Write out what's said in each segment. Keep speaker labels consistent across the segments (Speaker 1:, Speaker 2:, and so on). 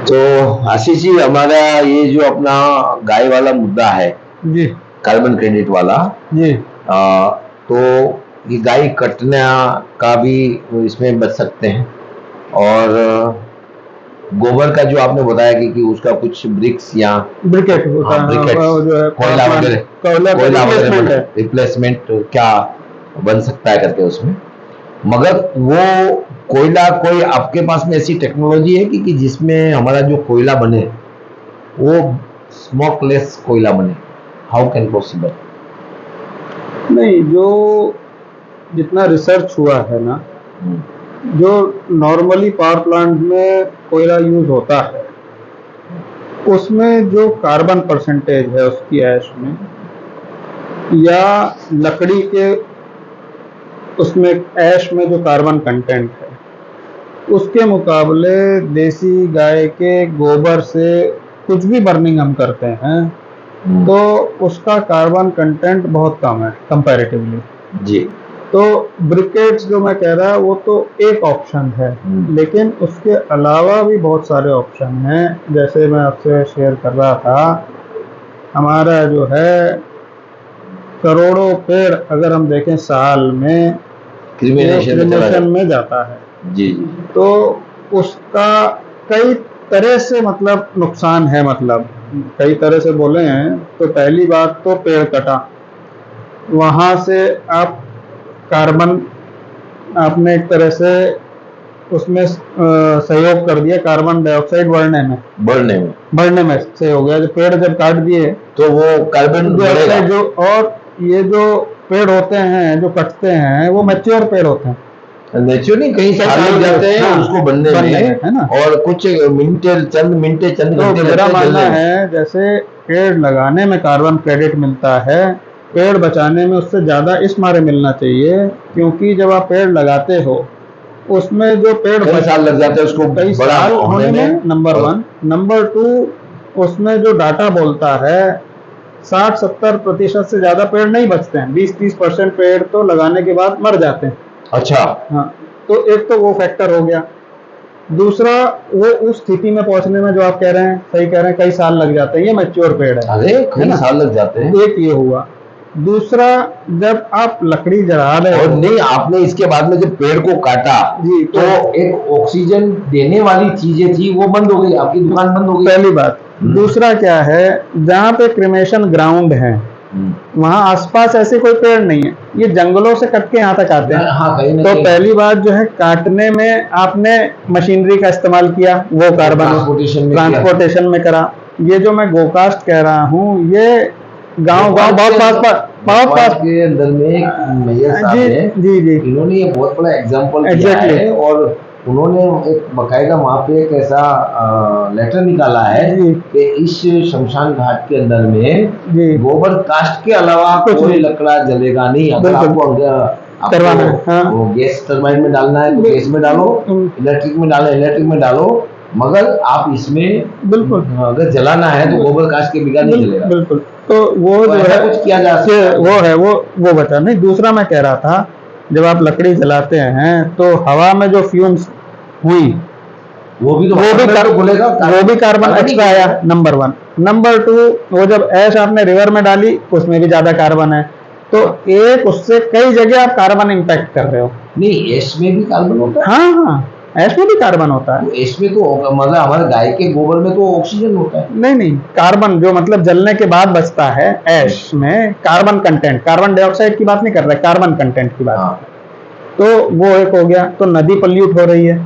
Speaker 1: तो आशीष जी, हमारा ये जो अपना गाय वाला मुद्दा है,
Speaker 2: जी
Speaker 1: कार्बन क्रेडिट वाला,
Speaker 2: जी
Speaker 1: तो ये गाय कटने का भी इसमें बच सकते हैं। और गोबर का जो आपने बताया कि उसका कुछ ब्रिक्स या
Speaker 2: ब्रिकेट होता है,
Speaker 1: ब्रिकेट्स,
Speaker 2: वो जो है
Speaker 1: कोयला वगैरह, कोयला
Speaker 2: रिप्लेसमेंट
Speaker 1: वगैरह
Speaker 2: है।
Speaker 1: रिप्लेसमेंट क्या बन सकता है करके उसमें। मगर वो कोयला, कोई आपके पास में ऐसी टेक्नोलॉजी है कि जिसमें हमारा जो कोयला बने वो स्मोकलेस कोयला बने? How can possible?
Speaker 2: नहीं, जो जितना रिसर्च हुआ है ना, जो नॉर्मली पावर प्लांट में कोयला यूज होता है उसमें जो कार्बन परसेंटेज है उसकी ऐश में, या लकड़ी के उसमें ऐश में जो कार्बन कंटेंट है, उसके मुकाबले देसी गाय के गोबर से कुछ भी बर्निंग हम करते हैं तो उसका कार्बन कंटेंट बहुत कम है कंपैरेटिवली
Speaker 1: जी।
Speaker 2: तो ब्रिकेट्स जो मैं कह रहा वो तो एक ऑप्शन है, लेकिन उसके अलावा भी बहुत सारे ऑप्शन हैं। जैसे मैं आपसे शेयर कर रहा था, हमारा जो है करोड़ों पेड़ अगर हम देखें साल में क्रीमेशन में जाता है।
Speaker 1: जी जी।
Speaker 2: तो उसका कई तरह से मतलब नुकसान है, मतलब कई तरह से बोले हैं। तो पहली बात तो पेड़ कटा, वहाँ से आप कार्बन आपने एक तरह से उसमें सहयोग कर दिया, कार्बन डाइऑक्साइड बढ़ने में से हो गया। जो पेड़ जब काट दिए
Speaker 1: तो वो कार्बन
Speaker 2: डाइऑक्साइड जो, और ये जो पेड़ होते हैं जो कटते हैं वो मैच्योर पेड़ होते हैं,
Speaker 1: नेचुरली कहीं साल लग जाते हैं उसको बनने में,
Speaker 2: है ना,
Speaker 1: और कुछ चंद घंटे
Speaker 2: तो मेरा मानना है जैसे पेड़ लगाने में कार्बन क्रेडिट मिलता है, पेड़ बचाने में उससे ज़्यादा इस मारे मिलना चाहिए क्योंकि जब आप पेड़ लगाते हो उसमें जो पेड़
Speaker 1: कई साल लग जाते हैं उसको
Speaker 2: कई साल होने में, नंबर वन। नंबर टू, उसमें जो डाटा बोलता है 60-70% से ज़्यादा पेड़ नहीं बचते हैं, 20-30% पेड़ तो लगाने के बाद मर जाते हैं।
Speaker 1: अच्छा,
Speaker 2: हाँ, तो एक तो वो फैक्टर हो गया। दूसरा, वो उस स्थिति में पहुंचने में जो आप कह रहे हैं, सही कह रहे हैं, कई साल लग जाते हैं, ये मैच्योर पेड़ है।
Speaker 1: अरे कई साल लग जाते हैं।
Speaker 2: एक ये हुआ। दूसरा, जब आप लकड़ी जला रहे
Speaker 1: और
Speaker 2: हो,
Speaker 1: नहीं, आपने इसके बाद में जब पेड़ को काटा
Speaker 2: जी,
Speaker 1: तो एक ऑक्सीजन देने वाली चीजें थी वो बंद हो गई, आपकी दुकान बंद हो गई, पहली बात।
Speaker 2: दूसरा क्या है, जहाँ पे क्रिमेशन ग्राउंड है वहाँ आसपास ऐसे कोई पेड़ नहीं है, ये जंगलों से कट के यहाँ तक आते हैं।
Speaker 1: हाँ,
Speaker 2: तो पहली बात जो है, काटने में आपने मशीनरी का इस्तेमाल किया, वो कार्बन ट्रांसपोर्टेशन में करा। ये जो मैं गोकास्ट कह रहा हूँ, ये गांव बहुत पास
Speaker 1: के अंदर में मैया साहब है,
Speaker 2: जी जी,
Speaker 1: इन्होंने ये बहुत बड़ा एग्जांपल दिया है, और उन्होंने एक बकायदा वहाँ पे एक ऐसा लेटर निकाला है कि इस शमशान घाट के अंदर में गोबर कास्ट के अलावा कोई लकड़ा जलेगा नहीं। अगर आपको करवाना है, वो गैस टरबाइन में डालना है तो गैस में डालो, इलेक्ट्रिक में डालो, मगर आप इसमें
Speaker 2: बिल्कुल
Speaker 1: अगर जलाना है तो गोबर कास्ट के बिना नहीं जलेगा।
Speaker 2: बिल्कुल। तो वो जो है
Speaker 1: कुछ किया जा सकता है,
Speaker 2: वो है वो बचा नहीं। दूसरा मैं कह रहा था, जब आप लकड़ी जलाते हैं तो हवा में जो फ्यूम्स हुई वो भी कार्बन एक्स्ट्रा आया, नंबर वन। नंबर टू, वो जब ऐश आपने रिवर में डाली उसमें भी ज्यादा कार्बन है। तो एक उससे कई जगह आप कार्बन इंपैक्ट कर रहे हो।
Speaker 1: नहीं, ऐश में भी कार्बन होता है।
Speaker 2: हाँ, ऐश में भी कार्बन होता है।
Speaker 1: ऐश में तो मतलब हमारे गाय के गोबर में तो ऑक्सीजन होता है।
Speaker 2: नहीं, कार्बन जो मतलब जलने के बाद बचता है, ऐश में कार्बन कंटेंट, कार्बन डाइऑक्साइड की बात नहीं कर रहे, कार्बन कंटेंट की बात। तो वो एक हो गया। तो नदी पल्यूट हो रही है,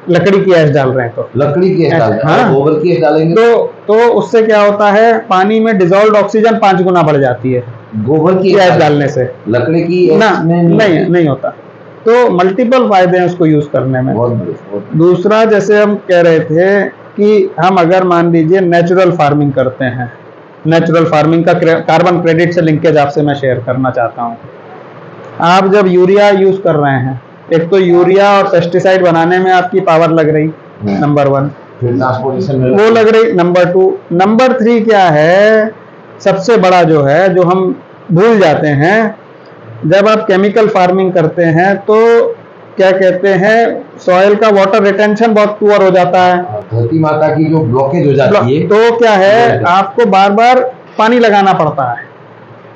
Speaker 2: लकड़ी की ऐश डाल रहे हैं तो
Speaker 1: लकड़ी की ऐश डाल, हाँ, गोबर की ऐश डालेंगे
Speaker 2: तो उससे क्या होता है, पानी में डिजोल्व्ड ऑक्सीजन 5 गुना बढ़ जाती है
Speaker 1: गोबर की
Speaker 2: ऐश डालने से।
Speaker 1: लकड़ी की
Speaker 2: नहीं होता। तो मल्टीपल फायदे हैं उसको यूज करने में।
Speaker 1: बहुत।
Speaker 2: दूसरा, जैसे हम कह रहे थे कि हम अगर मान लीजिए नेचुरल फार्मिंग करते हैं, नेचुरल फार्मिंग का कार्बन क्रेडिट से लिंकेज आपसे मैं शेयर करना चाहता हूँ। आप जब यूरिया यूज कर रहे हैं, एक तो यूरिया और पेस्टिसाइड बनाने में आपकी पावर लग रही, नंबर वन, वो लग रही। नंबर टू, नंबर थ्री क्या है, सबसे बड़ा जो है, जो हम भूल जाते हैं, जब आप केमिकल फार्मिंग करते हैं तो क्या कहते हैं, सॉइल का वाटर रिटेंशन बहुत पुअर हो जाता है।
Speaker 1: धरती माता की जो ब्लॉकेज हो जाती है,
Speaker 2: तो क्या है, आपको बार बार पानी लगाना पड़ता है,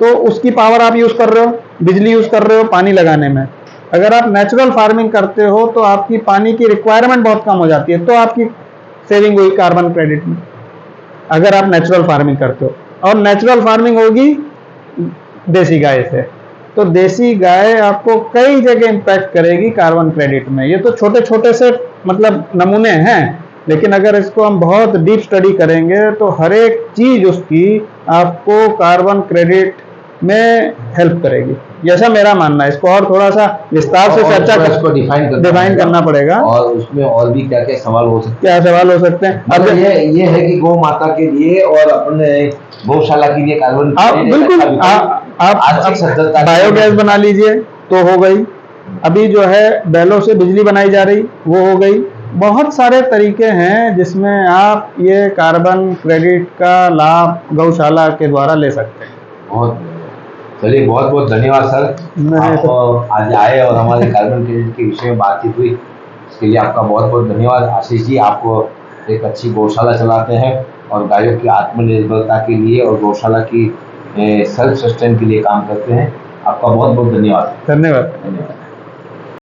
Speaker 2: तो उसकी पावर आप यूज कर रहे हो, बिजली यूज कर रहे हो पानी लगाने में। अगर आप नेचुरल फार्मिंग करते हो तो आपकी पानी की रिक्वायरमेंट बहुत कम हो जाती है, तो आपकी सेविंग हुई कार्बन क्रेडिट में, अगर आप नेचुरल फार्मिंग करते हो। और नेचुरल फार्मिंग होगी देसी गाय से, तो देसी गाय आपको कई जगह इंपैक्ट करेगी कार्बन क्रेडिट में। ये तो छोटे छोटे से मतलब नमूने हैं, लेकिन अगर इसको हम बहुत डीप स्टडी करेंगे तो हर एक चीज उसकी आपको कार्बन क्रेडिट में हेल्प करेगी, जैसा मेरा मानना है। इसको और थोड़ा सा विस्तार से चर्चा
Speaker 1: इसको
Speaker 2: डिफाइन करना पड़ेगा,
Speaker 1: और उसमें और भी क्या क्या सवाल हो सकते
Speaker 2: क्या सवाल हो सकते हैं।
Speaker 1: अब ये है कि गौ माता के लिए और अपने गौशाला के लिए कार्बन
Speaker 2: बिल्कुल आप बायोगैस बना लीजिए तो हो गई, अभी जो है बैलों से बिजली बनाई जा रही वो हो गई। बहुत सारे तरीके हैं जिसमें आप ये कार्बन क्रेडिट का लाभ गौशाला के द्वारा ले सकते हैं।
Speaker 1: बहुत चलिए, बहुत बहुत धन्यवाद सर, आप आज आए और हमारे कार्बन क्रेडिट के विषय में बातचीत हुई, इसके लिए आपका बहुत बहुत धन्यवाद। आशीष जी, आप एक अच्छी गौशाला चलाते हैं और गायों की आत्मनिर्भरता के लिए और गौशाला की सेल्फ सस्टेन के लिए काम करते हैं। आपका बहुत बहुत धन्यवाद।
Speaker 2: धन्यवाद।